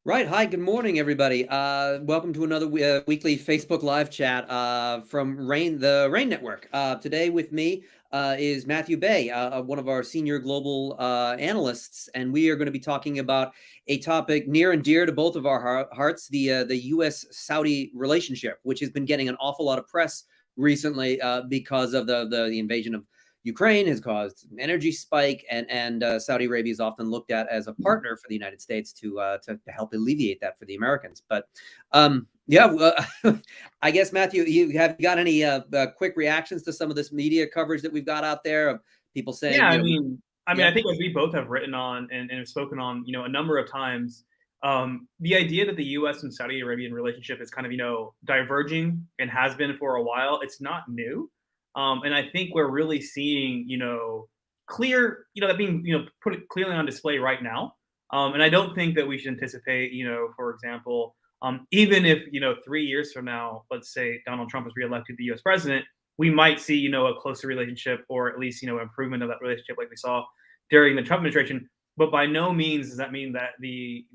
Right. Hi. Good morning, everybody. Welcome to another weekly Facebook Live chat from the Rain Network. Today with me is Matthew Bay, one of our senior global analysts, and we are going to be talking about a topic near and dear to both of our hearts: the U.S.-Saudi relationship, which has been getting an awful lot of press recently because of the invasion of Ukraine has caused an energy spike, and Saudi Arabia is often looked at as a partner for the United States to help alleviate that for the Americans. But yeah, I guess Matthew, you have got any quick reactions to some of this media coverage that we've got out there of people Yeah, saying, I yeah, think as we both have written on and have spoken on, a number of times, the idea that the U.S. and Saudi Arabian relationship is kind of, diverging and has been for a while, it's not new. And I think we're really seeing, clear, that being, put clearly on display right now. And I don't think that we should anticipate, for example, even if, 3 years from now, let's say Donald Trump is reelected the U.S. president, we might see, a closer relationship or at least, improvement of that relationship like we saw during the Trump administration. But by no means does that mean that the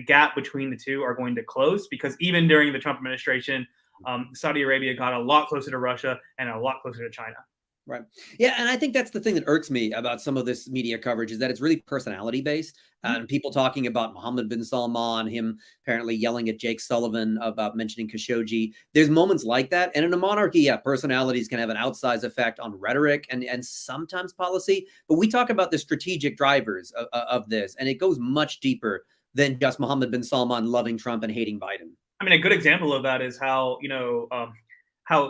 gap between the two are going to close, because even during the Trump administration, Saudi Arabia got a lot closer to Russia and a lot closer to China. right. Yeah, and I think that's the thing that irks me about some of this media coverage is that it's really personality based. Mhm. And people talking about Mohammed bin Salman, him apparently yelling at Jake Sullivan about mentioning Khashoggi. There's moments like that. And in a monarchy, yeah, personalities can have an outsized effect on rhetoric and sometimes policy. But we talk about the strategic drivers of this, and it goes much deeper than just Mohammed bin Salman loving Trump and hating Biden. I mean, a good example of that is how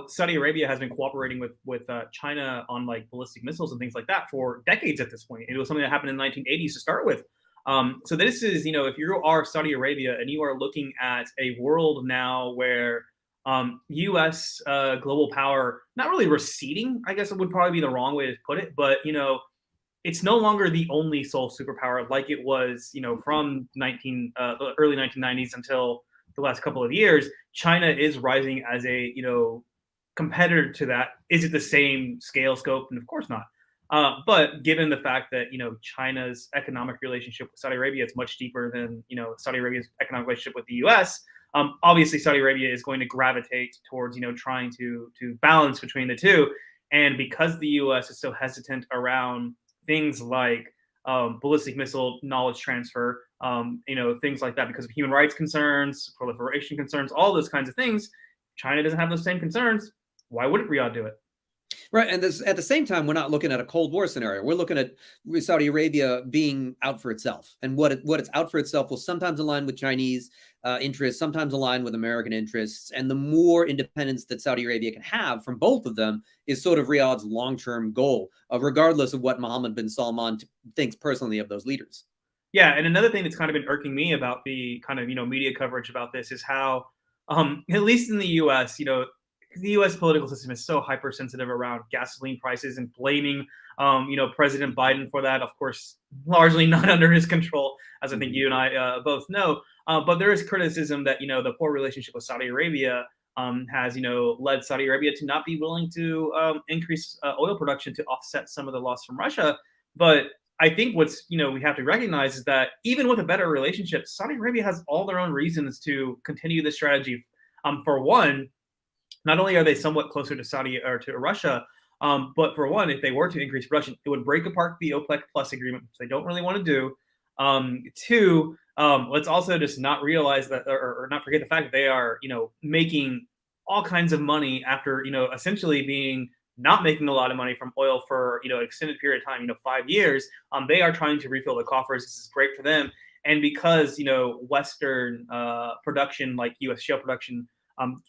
Saudi Arabia has been cooperating with China on like ballistic missiles and things like that for decades at this point. It was something that happened in the 1980s to start with. So this is, if you are Saudi Arabia and you are looking at a world now where U.S. Global power not really receding, I guess it would probably be the wrong way to put it, but it's no longer the only sole superpower like it was, from early 1990s until the last couple of years. China is rising as a competitor to that. Is it the same scale, scope? And of course not. But given the fact that China's economic relationship with Saudi Arabia is much deeper than Saudi Arabia's economic relationship with the U.S., obviously Saudi Arabia is going to gravitate towards trying to balance between the two. And because the U.S. is so hesitant around things like ballistic missile knowledge transfer, things like that, because of human rights concerns, proliferation concerns, all those kinds of things. China doesn't have those same concerns. Why wouldn't Riyadh do it? Right, and this, at the same time, we're not looking at a Cold War scenario. We're looking at Saudi Arabia being out for itself, and what it's out for itself will sometimes align with Chinese interests, sometimes align with American interests. And the more independence that Saudi Arabia can have from both of them is sort of Riyadh's long-term goal, regardless of what Mohammed bin Salman thinks personally of those leaders. Yeah, and another thing that's kind of been irking me about the kind of media coverage about this is how, at least in the U.S., the U.S. political system is so hypersensitive around gasoline prices and blaming, President Biden for that. Of course, largely not under his control, as I think Mhm. you and I both know. But there is criticism that the poor relationship with Saudi Arabia has led Saudi Arabia to not be willing to increase oil production to offset some of the loss from Russia. But I think what's we have to recognize is that even with a better relationship, Saudi Arabia has all their own reasons to continue this strategy. For one, not only are they somewhat closer to Saudi or to Russia, but for one, if they were to increase production, it would break apart the OPEC Plus agreement, which they don't really want to do. Two, let's also just not realize that, or not forget the fact that they are, making all kinds of money after, essentially being not making a lot of money from oil for, an extended period of time, 5 years. They are trying to refill the coffers. This is great for them. And because, Western production, like U.S. shale production,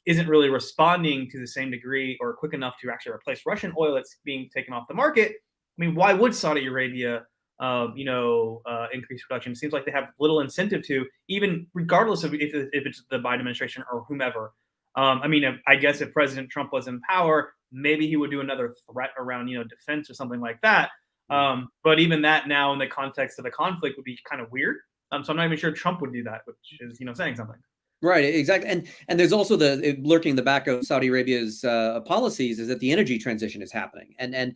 isn't really responding to the same degree or quick enough to actually replace Russian oil that's being taken off the market. I mean, why would Saudi Arabia, increase production? It seems like they have little incentive to, even regardless of if it's the Biden administration or whomever. I mean, I guess if President Trump was in power, maybe he would do another threat around, defense or something like that. But even that now, in the context of the conflict, would be kind of weird. So I'm not even sure Trump would do that, which is, saying something. Right, exactly, and there's also lurking in the back of Saudi Arabia's policies is that the energy transition is happening, and and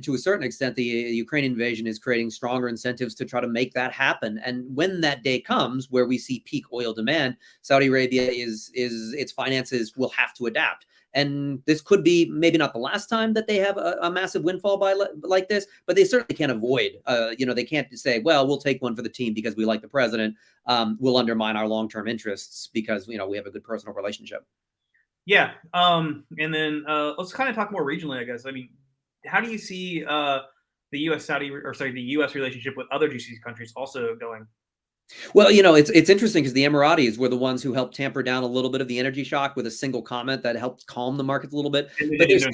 to a certain extent, the Ukrainian invasion is creating stronger incentives to try to make that happen. And when that day comes, where we see peak oil demand, Saudi Arabia is its finances will have to adapt. And this could be maybe not the last time that they have a massive windfall like this, but they certainly can't avoid. They can't say, "Well, we'll take one for the team because we like the president." Will undermine our long-term interests because we have a good personal relationship. Yeah. And then let's kind of talk more regionally, I guess. I mean, how do you see the U.S. Saudi or sorry, the U.S. relationship with other GCC countries also going? Well, it's interesting because the Emiratis were the ones who helped tamper down a little bit of the energy shock with a single comment that helped calm the markets a little bit. And But then, there's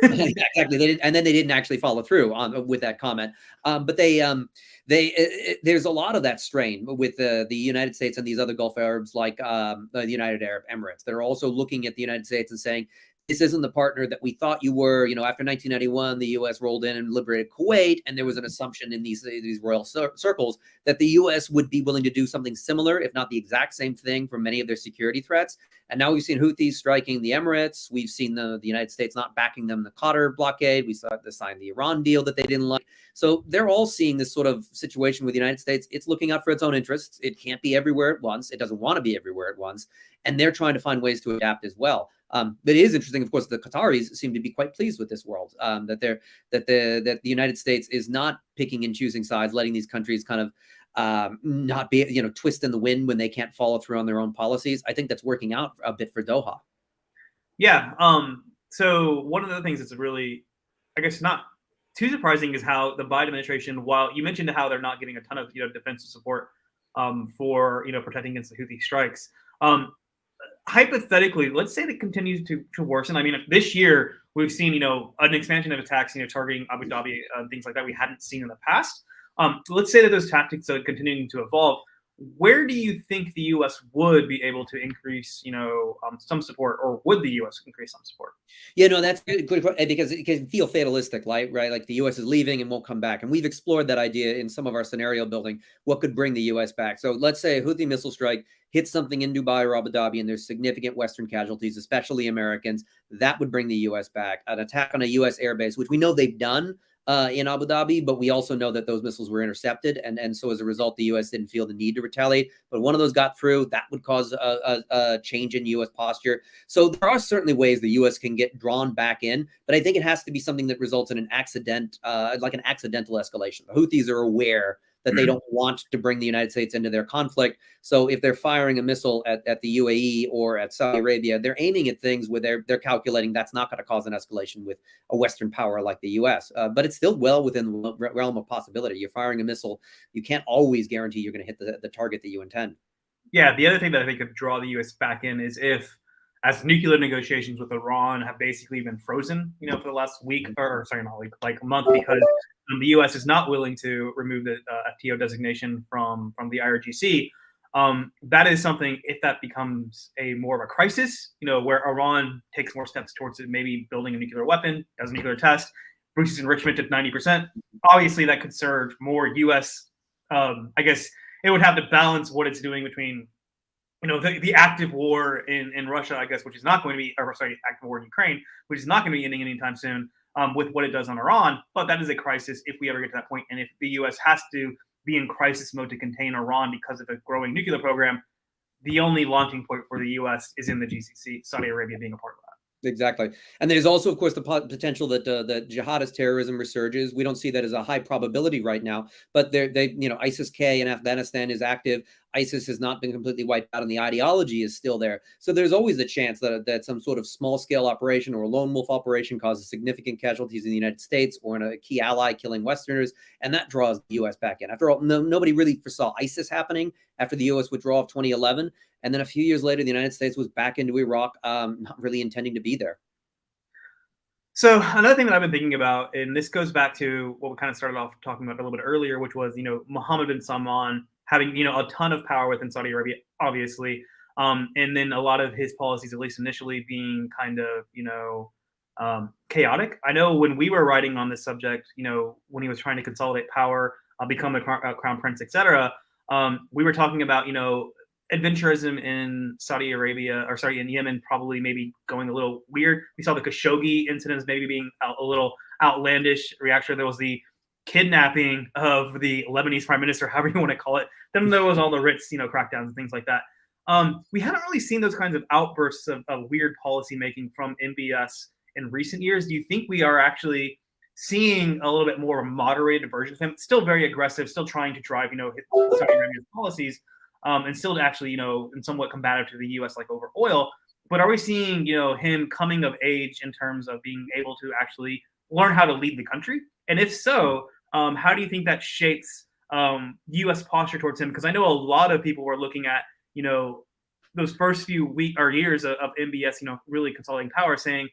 exactly. They didn't, and then they didn't actually follow through on with that comment. But there's a lot of that strain with the United States and these other Gulf Arabs like the United Arab Emirates. They're also looking at the United States and saying, this isn't the partner that we thought you were. After 1991, the U.S. rolled in and liberated Kuwait, and there was an assumption in these royal circles that the U.S. would be willing to do something similar, if not the exact same thing, for many of their security threats. And now we've seen Houthis striking the Emirates. We've seen the United States not backing them in the Qatar blockade. We saw they signed the Iran deal that they didn't like. So they're all seeing this sort of situation with the United States. It's looking out for its own interests. It can't be everywhere at once. It doesn't want to be everywhere at once. And they're trying to find ways to adapt as well. But it is interesting, of course, the Qataris seem to be quite pleased with this world, that the United States is not picking and choosing sides, letting these countries kind of not be, twist in the wind when they can't follow through on their own policies. I think that's working out a bit for Doha. Yeah. So one of the things that's really, I guess, not too surprising is how the Biden administration, while you mentioned how they're not getting a ton of defensive support for protecting against the Houthi strikes. Hypothetically, let's say that continues to worsen. I mean, this year we've seen an expansion of attacks targeting Abu Dhabi, things like that we hadn't seen in the past. Let's say that those tactics are continuing to evolve. Where do you think the U.S. would be able to increase, some support, or would the U.S. increase some support? That's good because it can feel fatalistic, right? Like the U.S. is leaving and won't come back. And we've explored that idea in some of our scenario building. What could bring the U.S. back? So let's say a Houthi missile strike hits something in Dubai or Abu Dhabi, and there's significant Western casualties, especially Americans. That would bring the U.S. back. An attack on a U.S. airbase, which we know they've done in Abu Dhabi, but we also know that those missiles were intercepted, and so as a result, the U.S. didn't feel the need to retaliate. But one of those got through. That would cause a change in U.S. posture. So there are certainly ways the U.S. can get drawn back in, but I think it has to be something that results in an accidental escalation. The Houthis are aware that they don't want to bring the United States into their conflict. So if they're firing a missile at the UAE or at Saudi Arabia, they're aiming at things where they're calculating that's not going to cause an escalation with a Western power like the US. But it's still well within the realm of possibility. You're firing a missile. You can't always guarantee you're going to hit the target that you intend. Yeah, the other thing that I think could draw the U.S. back in is if, as nuclear negotiations with Iran have basically been frozen, for the last week, or sorry, not week, like a month, because the U.S. is not willing to remove the FTO designation from the IRGC. That is something, if that becomes more of a crisis, where Iran takes more steps towards it, maybe building a nuclear weapon, does a nuclear test, boosts enrichment to 90%. Obviously, that could surge more U.S. I guess it would have to balance what it's doing between, the active war in Russia, I guess, which is not going to be, or sorry, active war in Ukraine, which is not going to be ending anytime soon, with what it does on Iran. But that is a crisis if we ever get to that point. And if the U.S. has to be in crisis mode to contain Iran because of a growing nuclear program, the only launching point for the U.S. is in the GCC, Saudi Arabia being a part of that. Exactly. And there's also, of course, the potential that jihadist terrorism resurges. We don't see that as a high probability right now, but ISIS-K in Afghanistan is active. ISIS has not been completely wiped out and the ideology is still there. So there's always a chance that some sort of small scale operation or a lone wolf operation causes significant casualties in the United States or in a key ally killing Westerners. And that draws the U.S. back in. After all, nobody really foresaw ISIS happening after the U.S. withdrawal of 2011. And then a few years later, the United States was back into Iraq, not really intending to be there. So another thing that I've been thinking about, and this goes back to what we kind of started off talking about a little bit earlier, which was, Mohammed bin Salman having, a ton of power within Saudi Arabia, obviously. And then a lot of his policies, at least initially, being kind of, chaotic. I know when we were writing on this subject, when he was trying to consolidate power, become the crown prince, etc., we were talking about, adventurism in Saudi Arabia, or sorry, in Yemen, probably maybe going a little weird. We saw the Khashoggi incidents maybe being a little outlandish reaction. There was the kidnapping of the Lebanese prime minister, however you want to call it. Then there was all the Ritz, crackdowns and things like that. We haven't really seen those kinds of outbursts of weird policy making from MBS in recent years. Do you think we are actually seeing a little bit more moderated version of him? Still very aggressive, still trying to drive, Saudi Arabia's policies, and still actually, and somewhat combative to the U.S. like over oil. But are we seeing, him coming of age in terms of being able to actually learn how to lead the country? And if so, how do you think that shapes U.S. posture towards him? Because I know a lot of people were looking at, those first few weeks or years of MBS, really consolidating power, saying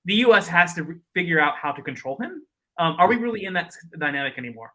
the U.S. has to figure out how to control him. Are we really in that dynamic anymore?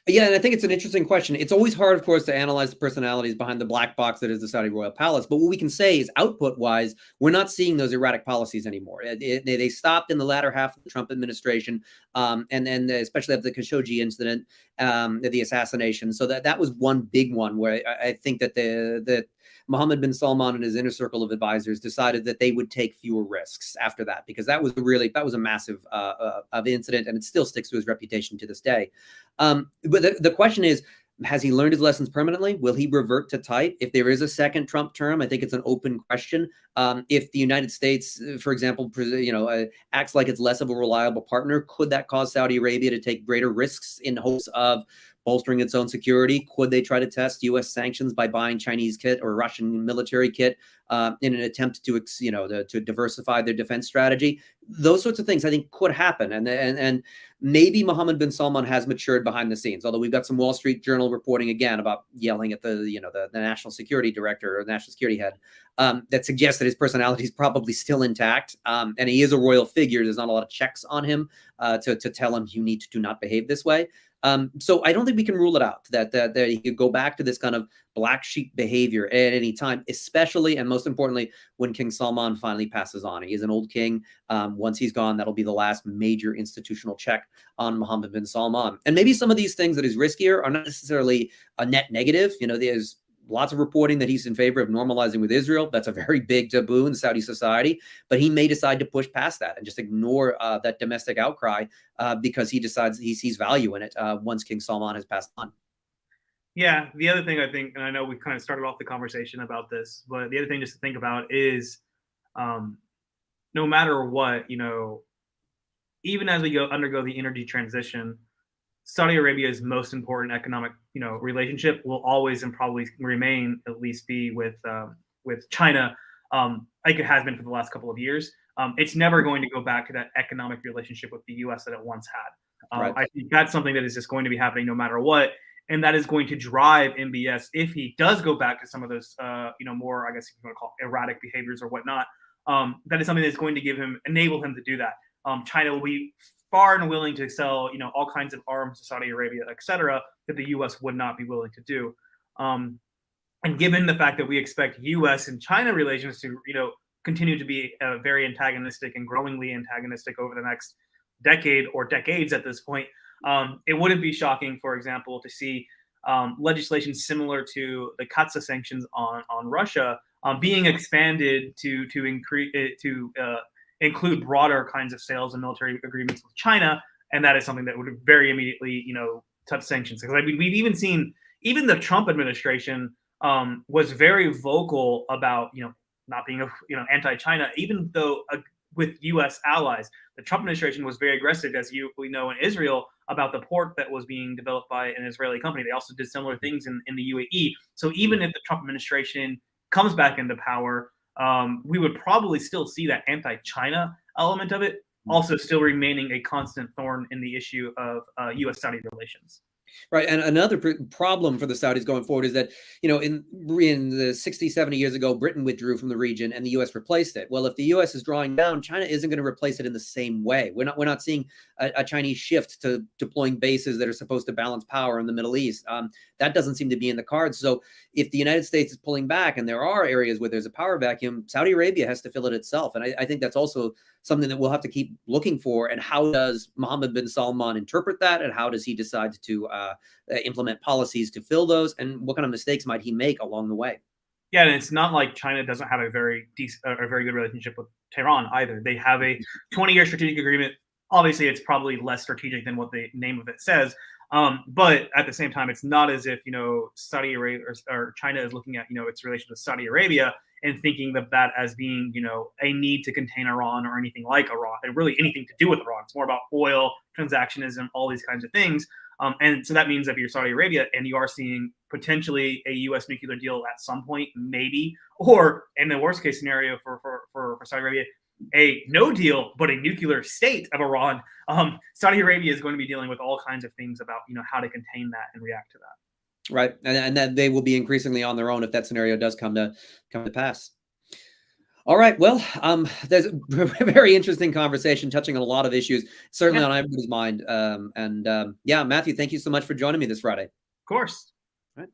Yeah, and I think it's an interesting question. It's always hard, of course, to analyze the personalities behind the black box that is the Saudi royal palace. But what we can say is, output-wise, we're not seeing those erratic policies anymore. They stopped in the latter half of the Trump administration, and especially after the Khashoggi incident, the assassination. So that was one big one where I think that Mohammed bin Salman and his inner circle of advisors decided that they would take fewer risks after that, because that was a massive of incident, and it still sticks to his reputation to this day. But the question is, has he learned his lessons permanently? Will he revert to type? If there is a second Trump term, I think it's an open question. If the United States, for example, acts like it's less of a reliable partner, could that cause Saudi Arabia to take greater risks in hopes of bolstering its own security? Could they try to test U.S. sanctions by buying Chinese kit or Russian military kit in an attempt to diversify their defense strategy? Those sorts of things I think could happen, and maybe Mohammed bin Salman has matured behind the scenes. Although we've got some Wall Street Journal reporting again about yelling at the national security director or national security head that suggests that his personality is probably still intact, and he is a royal figure. There's not a lot of checks on him to tell him you need to do not behave this way. So I don't think we can rule it out that he could go back to this kind of black sheep behavior at any time, especially and most importantly, when King Salman finally passes on. He is an old king. Once he's gone, that'll be the last major institutional check on Mohammed bin Salman. And maybe some of these things that is riskier are not necessarily a net negative. There's lots of reporting that he's in favor of normalizing with Israel. That's a very big taboo in Saudi society, but he may decide to push past that and just ignore that domestic outcry because he decides he sees value in it once King Salman has passed on. Yeah, the other thing I think, and I know we kind of started off the conversation about this, but the other thing just to think about is no matter what, even as we undergo the energy transition, Saudi Arabia's most important economic, relationship will always and probably remain, at least, be with China, like it has been for the last couple of years. It's never going to go back to that economic relationship with the U.S. that it once had. Right. I think that's something that is just going to be happening no matter what, and that is going to drive MBS if he does go back to some of those, more, I guess you want to call erratic behaviors or whatnot. That is something that's going to enable him to do that. China will be far and willing to sell, all kinds of arms to Saudi Arabia, et cetera, that the U.S. would not be willing to do. And given the fact that we expect U.S. and China relations to, continue to be very antagonistic and growingly antagonistic over the next decade or decades at this point, it wouldn't be shocking, for example, to see legislation similar to the CAATSA sanctions on Russia being expanded to include broader kinds of sales and military agreements with China, and that is something that would very immediately, touch sanctions. Because we've even seen, even the Trump administration was very vocal about, not being, anti-China, even though with U.S. allies, the Trump administration was very aggressive, as we know, in Israel about the port that was being developed by an Israeli company. They also did similar things in the UAE. So even if the Trump administration comes back into power, we would probably still see that anti-China element of it also still remaining a constant thorn in the issue of U.S.-Saudi relations. Right. And another problem for the Saudis going forward is that, in the 60, 70 years ago, Britain withdrew from the region and the U.S. replaced it. Well, if the U.S. is drawing down, China isn't going to replace it in the same way. We're not seeing a Chinese shift to deploying bases that are supposed to balance power in the Middle East. That doesn't seem to be in the cards. So if the United States is pulling back and there are areas where there's a power vacuum, Saudi Arabia has to fill it itself. And I think that's also something that we'll have to keep looking for. And how does Mohammed bin Salman interpret that? And how does he decide to implement policies to fill those? And what kind of mistakes might he make along the way? Yeah, and it's not like China doesn't have a very decent, a very good relationship with Tehran either. They have a 20-year strategic agreement. Obviously, it's probably less strategic than what the name of it says. But at the same time, it's not as if Saudi Arabia or China is looking at its relations with Saudi Arabia and thinking of that as being a need to contain Iran or anything like Iran, and really anything to do with Iran. It's more about oil, transactionism, all these kinds of things. And so that means if you're Saudi Arabia and you are seeing potentially a U.S. nuclear deal at some point, maybe, or in the worst case scenario for Saudi Arabia, a no deal but a nuclear state of Iran, Saudi Arabia is going to be dealing with all kinds of things about how to contain that and react to that. Right, and then they will be increasingly on their own if that scenario does come to pass. All right. Well, there's a very interesting conversation touching on a lot of issues, certainly on everybody's mind. Yeah, Matthew, thank you so much for joining me this Friday. Of course. All right.